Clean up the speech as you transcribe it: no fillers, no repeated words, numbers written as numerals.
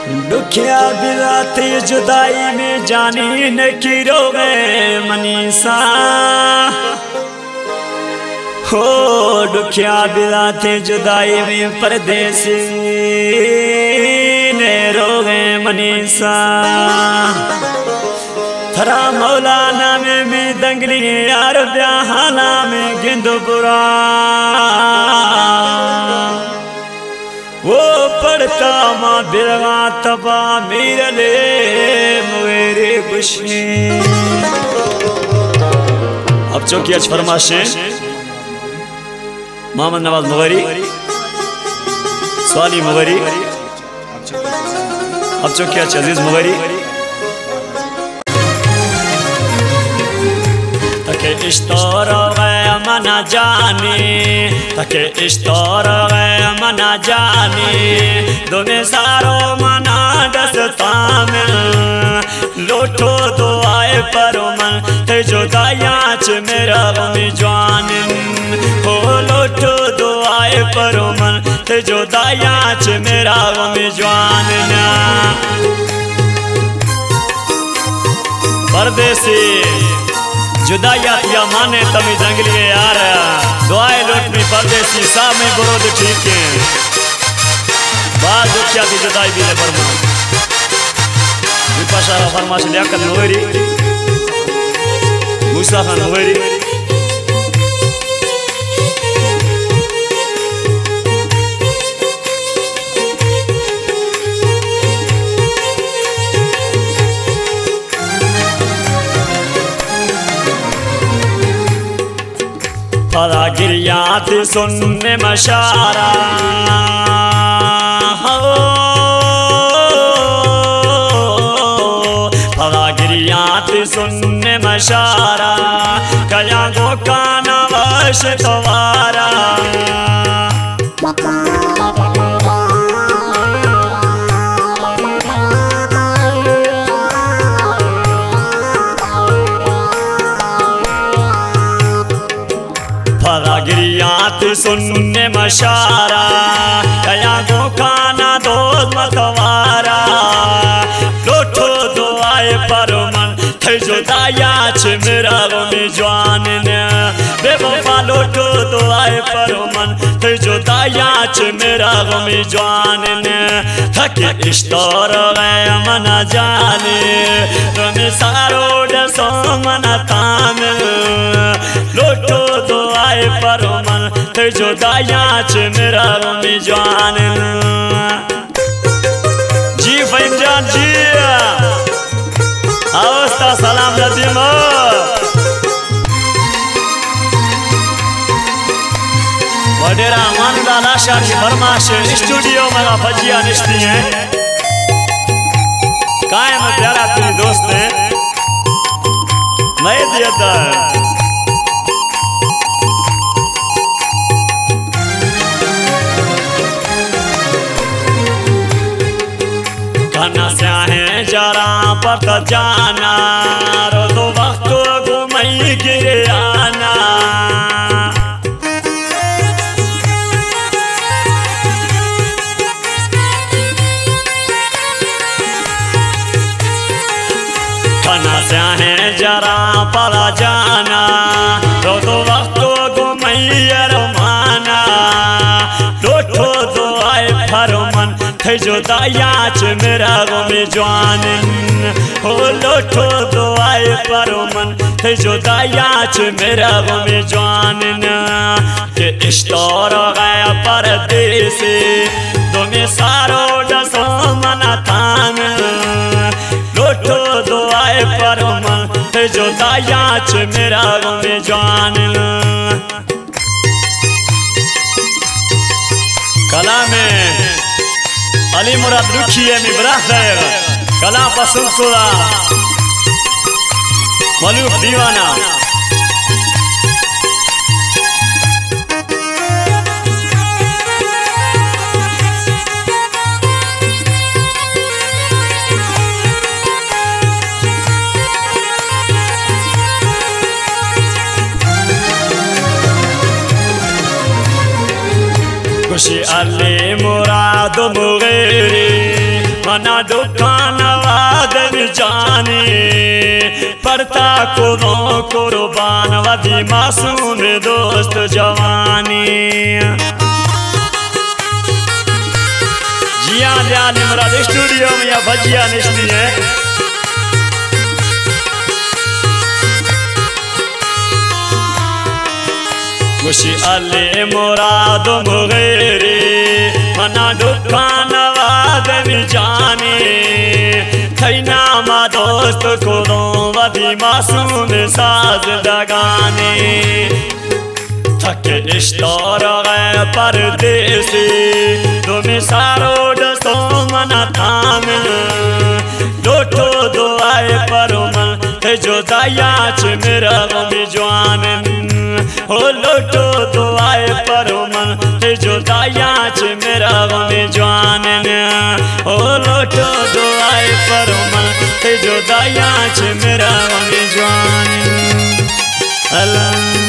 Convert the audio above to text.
दुखिया बिराते जुदाई में जानी न की रोगे मनीषा हो। दुखिया बिराते जुदाई में परदेसी ने रोगे मनीषा। थरा मौलाना में भी दंगली यार ब्याहाना में गिंदपुरा वो पढ़ता माँ बिरवा तबा मेरे ले मेरे खुशी। अब चौकी आज फरमाशें मोहम्मद नवाज मुगरी स्वाली मुगरी। अब चौकी आज अजीज मुगरी तके इश्तोर गए मना जाने तके इश्तोर गए मना जाने दोने सारो मना दस्ता में लोटो दो आए परो मन ते जो दायाच मेरा गमी जवान हो। लोटो दो आए परो मन ते जो दायाच मेरा गमी जवान। परदेसी जुदाइयात या माने तमी जंगली यार दुआए लोट में परदेसी साहब में बरोद ठीक है। बाद दुखिया की जुदाई भी ले फरमा विपाशा फरमाश लियाकत मुगरी मूसा खान मुगरी। फला गिरियात सुनने मशारा हो। फला गिरियात सुनने मशारा कया गो काना वश तवारा। गिरियात सुनने मशारा कया गो खाना दो मतवारा। लोटो दो आए परो मन थे जो दायाच मेरा गमी जवान ने बेवफा। लोटो दो आए परो मन थे जो दायाच मेरा गमी जवान ने थके इश्तोर गए मना जाने तुम्हें सारो डसो मना ताम। लोटो दो आए परो मन थे जो दायाच मेरा गमी जवान। जी फहीम जान जी अवस्था सलाम नदीम वडेरा मानदा लाशा की फरमाश स्टूडियो में भजिया निश्ती है कायम प्यारा तेरी दोस्त है मैं दिया स्याहे जरा पत जाना रो दो वक्त घूमई गिरे आना। खाना स्याहे जरा पला जाना रो दो वक्त घूमई रमाना। लोटो दो आए फरो मन थे जो दायाच मेरा गमी जवान हो। लोटो दो आए परो मन थे जो दायाच मेरा गमी जवान। के इश्तोर गया परदेसी तुम्हें सारो डसो मना तान। लोटो दो आए परो मन थे जो दायाच मेरा गमी जवान। कला में अली मुराद रुखी है मी बराबर कला पसंद सोला मलूक दीवाना। खुशी अली मुराद मुगरी मना दुकान वादन जाने पड़ता कुर्बान वधी मासूम दोस्त जवानी जिया ध्यान मुराद स्टूडियो में या भजिया निश्ती है खुशी अले मुराद मुगेरे मना दुकान वादन जाने खैना मा दोस्त को वधी मासूम साज दगाने थके इश्तार गए परदेसी तुम्हें सारो डसो मना थाम लोटो दुआए पर मन थे जो दायाच मेरा गमी जवान हो लोटो दुआए पर मन थे जो दायाच मेरा गमी जवान हो लोटो दुआए पर मन थे जो दायाच मेरा गमी जवान अल्लाह